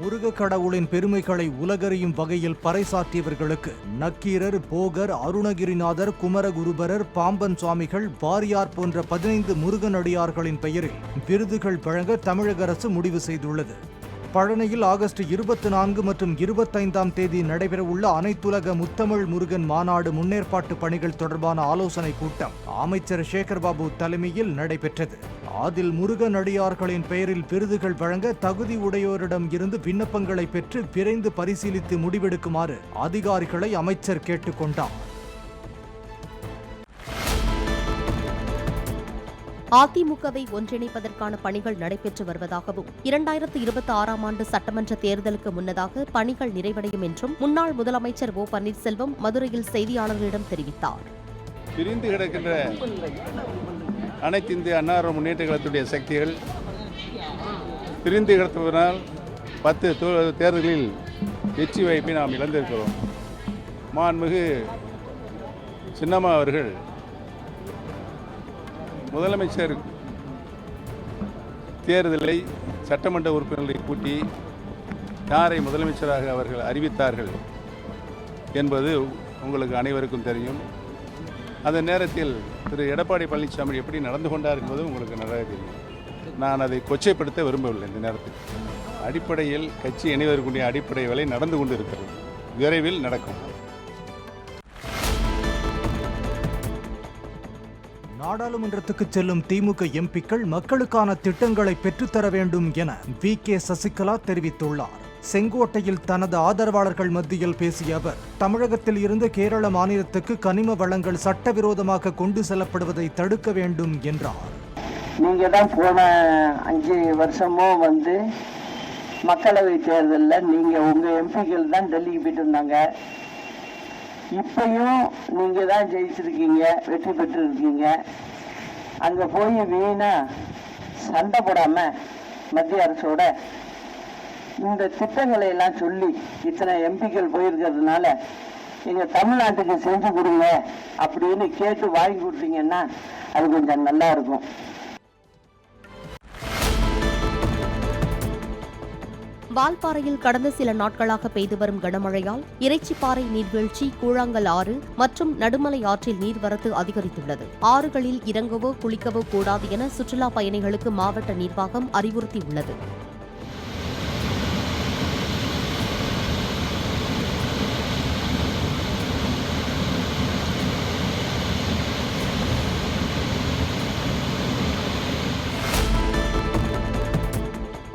முருக கடவுளின் பெருமைகளை உலகறியும் வகையில் பறைசாற்றியவர்களுக்கு நக்கீரர், போகர், அருணகிரிநாதர், குமரகுருபரர், பாம்பன் சுவாமிகள், வாரியார் போன்ற 15 முருகனடியார்களின் பெயரில் விருதுகள் வழங்க தமிழக அரசு முடிவு செய்துள்ளது. பழனியில் ஆகஸ்ட் 24 மற்றும் 25ஆம் தேதி நடைபெறவுள்ள அனைத்துலக முத்தமிழ் முருகன் மாநாடு முன்னேற்பாட்டு பணிகள் தொடர்பான ஆலோசனை கூட்டம் அமைச்சர் சேகர்பாபு தலைமையில் நடைபெற்றது. அதில் முருகன் அடியார்களின் பெயரில் விருதுகள் வழங்க தகுதி உடையோரிடம் இருந்து விண்ணப்பங்களை பெற்று விரைந்து பரிசீலித்து முடிவெடுக்குமாறு அதிகாரிகளை அமைச்சர் கேட்டுக்கொண்டார். அதிமுகவை ஒன்றிணைப்பதற்கான பணிகள் நடைபெற்று வருவதாகவும் 2026ஆம் ஆண்டு சட்டமன்ற தேர்தலுக்கு முன்னதாக பணிகள் நிறைவடையும் என்றும் முன்னாள் முதலமைச்சர் ஓ பன்னீர்செல்வம் மதுரையில் செய்தியாளர்களிடம் தெரிவித்தார். பிரிந்து கிடக்கின்ற அனைத்து இந்திய அண்ணா முன்னேற்ற கழகத்துடைய சக்திகள் பிரிந்து கிடப்பதனால் 10 தேர்தலில் வெற்றி வாய்ப்பை நாம் இழந்திருக்கிறோம். மாண்புமிகு சின்னம்மா அவர்கள் முதலமைச்சர் தேர்தலை சட்டமன்ற உறுப்பினர்களை கூட்டி யாரை முதலமைச்சராக அவர்கள் அறிவித்தார்கள் என்பது உங்களுக்கு அனைவருக்கும் தெரியும். அந்த நேரத்தில் திரு எடப்பாடி பழனிசாமி எப்படி நடந்து கொண்டார் என்பது உங்களுக்கு நன்றாக தெரியும். நான் அதை கொச்சைப்படுத்த விரும்பவில்லை. இந்த நேரத்தில் அடிப்படையில் கட்சி இணைவதற்குரிய அடிப்படை வேலை நடந்து கொண்டு இருக்கிறது, விரைவில் நடக்கும். நாடாளுமன்றத்துக்கு செல்லும் திமுக எம்பிக்கள் மக்களுக்கான திட்டங்களை பெற்றுத்தர வேண்டும் என வி.கே. சசிகலா தெரிவித்துள்ளார். செங்கோட்டையில் தனது ஆதரவாளர்கள் மத்தியில் பேசிய அவர், தமிழகத்தில் இருந்து கேரள மாநிலத்துக்கு கனிம வளங்கள் சட்டவிரோதமாக கொண்டு செல்லப்படுவதை தடுக்க வேண்டும் என்றார். நீங்க தான் போன 5 வருஷமும் மக்களவை தேர்தலில் நீங்க உங்க எம்பிக்கள் தான் டெல்லிக்கு போயிட்டு இருந்தாங்க. இப்பயும் நீங்க தான் ஜெயிச்சிருக்கீங்க, வெற்றி பெற்று இருக்கீங்க. அங்க போய் வீணா சண்டை போடாம மத்திய அரசோட இந்த திட்டங்களை எல்லாம் சொல்லி இத்தனை எம்பிக்கள் போயிருக்கிறதுனால எங்க தமிழ்நாட்டுக்கு செஞ்சு கொடுங்க அப்படின்னு கேட்டு வாங்கி கொடுத்தீங்கன்னா அது கொஞ்சம் நல்லா இருக்கும். வால்பாறையில் கடந்த சில நாட்களாக பெய்து வரும் கனமழையால் இறைச்சிப்பாறை நீர்வீழ்ச்சி, கூழாங்கல் ஆறு மற்றும் நடுமலை ஆற்றில் நீர்வரத்து அதிகரித்துள்ளது. ஆறுகளில் இறங்கவோ குளிக்கவோ கூடாது என சுற்றுலா பயணிகளுக்கு மாவட்ட நிர்வாகம் அறிவுறுத்தியுள்ளது.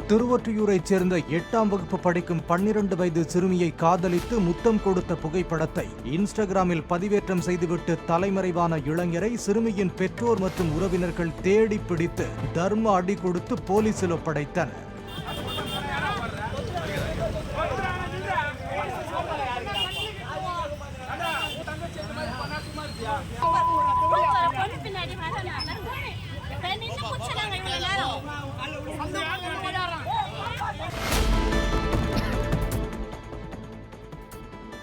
திருவொற்றியூரைச் சேர்ந்த 8ஆம் வகுப்பு படிக்கும் 12 வயது சிறுமியை காதலித்து முத்தம் கொடுத்த புகைப்படத்தை இன்ஸ்டாகிராமில் பதிவேற்றம் செய்துவிட்டு தலைமறைவான இளைஞரை சிறுமியின் பெற்றோர் மற்றும் உறவினர்கள் தேடி பிடித்து தர்ம அடி கொடுத்து போலீசில் ஒப்படைத்தனர்.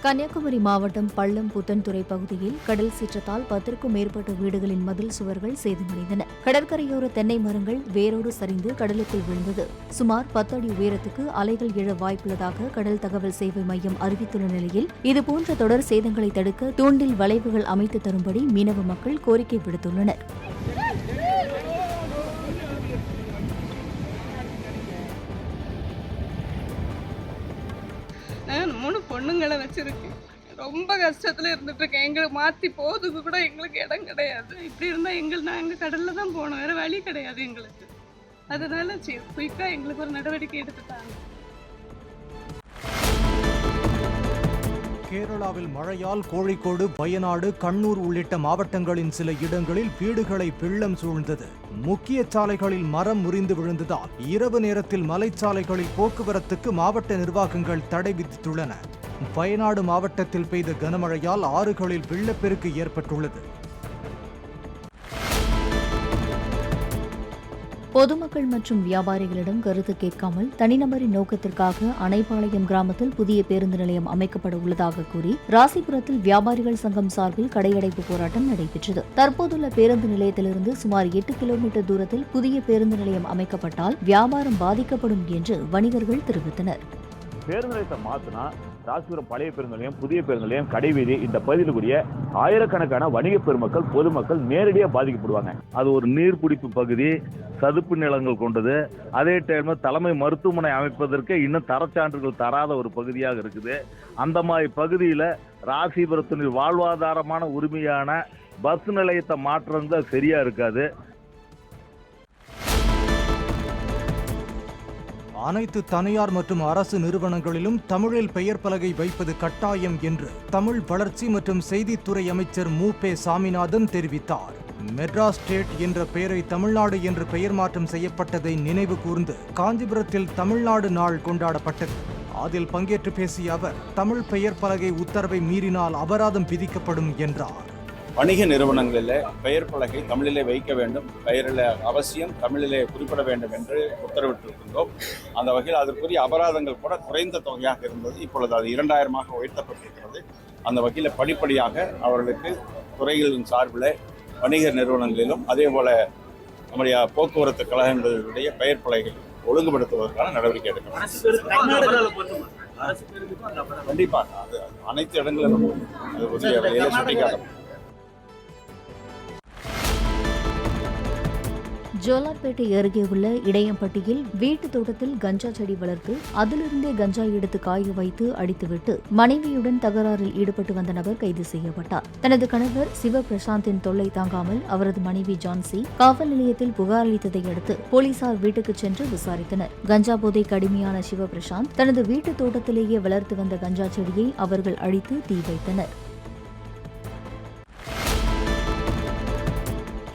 கன்னியாகுமரி மாவட்டம் பள்ளம் புத்தன்துறை பகுதியில் கடல் சீற்றத்தால் 10க்கும் மேற்பட்ட வீடுகளின் மதில் சுவர்கள் சேதமடைந்தன. கடற்கரையோர தென்னை மரங்கள் வேரோடு சரிந்து கடலுக்குள் விழுந்தது. சுமார் 10 அடி உயரத்துக்கு அலைகள் எழ வாய்ப்புள்ளதாக கடல் தகவல் சேவை மையம் அறிவித்துள்ள நிலையில் இதுபோன்ற தொடர் சேதங்களை தடுக்க தூண்டில் வளைவுகள் அமைத்து தரும்படி மீனவ மக்கள் கோரிக்கை விடுத்துள்ளனர். நான் 3 பொண்ணுங்களை வச்சிருக்கேன். ரொம்ப கஷ்டத்துல இருந்துட்டு இருக்கேன். எங்களுக்கு மாற்றி போகிறதுக்கு கூட எங்களுக்கு இடம் கிடையாது. இப்படி இருந்தால் நாங்கள் கடலில் தான் போகணும், வேறு வழி கிடையாது எங்களுக்கு. அதனால குயிக்காக எங்களுக்கு ஒரு நடவடிக்கை எடுத்துட்டாங்க. கேரளாவில் மழையால் கோழிக்கோடு, வயநாடு, கண்ணூர் உள்ளிட்ட மாவட்டங்களின் சில இடங்களில் வீடுகளை வெள்ளம் சூழ்ந்தது. முக்கிய சாலைகளில் மரம் முறிந்து விழுந்ததால் இரவு நேரத்தில் மலைச்சாலைகளில் போக்குவரத்துக்கு மாவட்ட நிர்வாகங்கள் தடை விதித்துள்ளன. வயநாடு மாவட்டத்தில் பெய்த கனமழையால் ஆறுகளில் வெள்ளப்பெருக்கு ஏற்பட்டுள்ளது. பொதுமக்கள் மற்றும் வியாபாரிகளிடம் கருத்து கேட்காமல் தனிநபரின் நோக்கத்திற்காக அணைப்பாளையம் கிராமத்தில் புதிய பேருந்து நிலையம் அமைக்கப்பட உள்ளதாக கூறி ராசிபுரத்தில் வியாபாரிகள் சங்கம் சார்பில் கடையடைப்பு போராட்டம் நடைபெற்றது. தற்போதுள்ள பேருந்து நிலையத்திலிருந்து சுமார் 8 கிலோமீட்டர் தூரத்தில் புதிய பேருந்து நிலையம் அமைக்கப்பட்டால் வியாபாரம் பாதிக்கப்படும் என்று வணிகர்கள் தெரிவித்தனர். பேருந்து நிலையத்தை மாற்றினா ராசிபுரம் பழைய பேருந்து நிலையம், புதிய பேருந்து நிலையம், கடைவீதி இந்த பகுதியில் கூடிய ஆயிரக்கணக்கான வணிக பெருமக்கள், பொதுமக்கள் நேரடியாக பாதிக்கப்படுவாங்க. அது ஒரு நீர்பிடிப்பு பகுதி, சதுப்பு நிலங்கள் கொண்டது. அதே டைம் தலைமை மருத்துவமனை அமைப்பதற்கு இன்னும் தரச்சான்றுகள் தராத ஒரு பகுதியாக இருக்குது. அந்த மாதிரி பகுதியில் ராசிபுரத்தின் வாழ்வாதாரமான உரிமையான பஸ் நிலையத்தை மாற்றுறது சரியா இருக்காது. அனைத்து தனியார் மற்றும் அரசு நிறுவனங்களிலும் தமிழில் பெயர் பலகை வைப்பது கட்டாயம் என்று தமிழ் வளர்ச்சி மற்றும் செய்தித்துறை அமைச்சர் மு.பெ. சாமிநாதன் தெரிவித்தார். மெட்ராஸ் ஸ்டேட் என்ற பெயரை தமிழ்நாடு என்று பெயர் மாற்றம் செய்யப்பட்டதை நினைவு கூர்ந்து காஞ்சிபுரத்தில் தமிழ்நாடு நாள் கொண்டாடப்பட்டது. அதில் பங்கேற்று பேசிய அவர், தமிழ் பெயர் பலகை உத்தரவை மீறினால் அபராதம் விதிக்கப்படும் என்றார். வணிக நிறுவனங்களில் பெயர் பலகை தமிழிலே வைக்க வேண்டும், பெயரில் அவசியம் தமிழிலே குறிப்பிட வேண்டும் என்று உத்தரவிட்டிருக்கின்றோம். அந்த வகையில் அதற்குரிய அபராதங்கள் கூட குறைந்த தொகையாக இருந்தது. இப்பொழுது அது 2000 உயர்த்தப்பட்டிருக்கிறது. அந்த வகையில் படிப்படியாக அவர்களுக்கு துறைகளின் சார்பில் வணிக நிறுவனங்களிலும் அதே போல நம்முடைய போக்குவரத்து கழகங்களுடைய பெயர் பலகைகள் ஒழுங்குபடுத்துவதற்கான நடவடிக்கை எடுக்கணும். கண்டிப்பாக அது அனைத்து இடங்களிலும் அது உரிய வகையில் சுட்டிக்காட்டப்படும். ஜோலார்பேட்டை அருகே உள்ள இடையம்பட்டியில் வீட்டு தோட்டத்தில் கஞ்சா செடி வளர்த்து அதிலிருந்தே கஞ்சா எடுத்து காய வைத்து அடித்துவிட்டு மனைவியுடன் தகராறில் ஈடுபட்டு வந்த நபர் கைது செய்யப்பட்டார். தனது கணவர் சிவபிரசாந்தின் தொல்லை தாங்காமல் அவரது மனைவி ஜான்சி காவல் நிலையத்தில் புகார் அளித்ததை அடுத்து போலீசார் வீட்டுக்கு சென்று விசாரித்தனர். கஞ்சா போதை கடுமையான சிவபிரசாந்த் தனது வீட்டு தோட்டத்திலேயே வளர்த்து வந்த கஞ்சா செடியை அவர்கள் அழித்து தீ வைத்தனர்.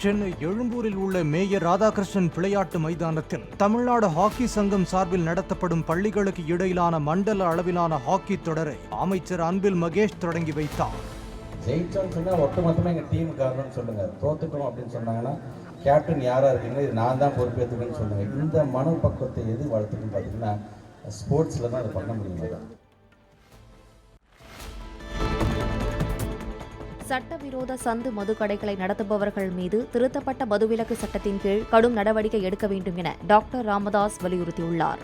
சென்னை எழும்பூரில் உள்ள மேயர் ராதாகிருஷ்ணன் விளையாட்டு மைதானத்தில் தமிழ்நாடு ஹாக்கி சங்கம் சார்பில் நடத்தப்படும் பள்ளிகளுக்கு இடையிலான மண்டல அளவிலான ஹாக்கி தொடரை அமைச்சர் அன்பில் மகேஷ் தொடங்கி வைத்தார். ஜெயிச்சோன்னு சொன்னால் ஒட்டுமொத்தமாக எங்கள் டீம் காரணம்னு சொல்லுங்கள், தோத்துட்டோம் அப்படின்னு சொன்னாங்கன்னா கேப்டன் யாராக இருக்கீங்களோ இது நான் தான் பொறுப்பேற்றுக்கணும்னு சொல்லுங்கள். இந்த மனப்பக்குவத்தை எது வளர்த்துக்குன்னு பார்த்தீங்கன்னா ஸ்போர்ட்ஸில் தான் அதை பண்ண முடியும். சட்டவிரோத சந்து மதுக்கடைகளை நடத்துபவர்கள் மீது திருத்தப்பட்ட மதுவிலக்கு சட்டத்தின் கீழ் கடும் நடவடிக்கை எடுக்க வேண்டும் என டாக்டர் ராமதாஸ் வலியுறுத்தியுள்ளார்.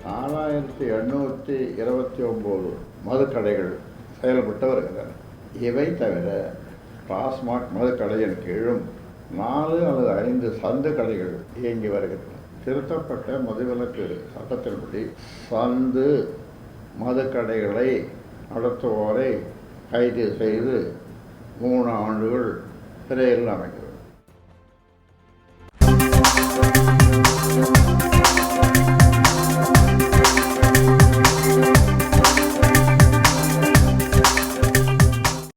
4829 மதுக்கடைகள் செயல்பட்டு வருகின்றன. இவை தவிர டாஸ்மாக் மதுக்கடையின் கீழும் 4 அல்லது 5 சந்து கடைகள் இயங்கி வருகின்றன. திருத்தப்பட்ட மதுவிலக்கு சட்டத்தின்படி சந்து மதுக்கடைகளை நடத்துவோரை கைது செய்து 3 ஆண்டுகள் சிறையில் அமைக்கும்.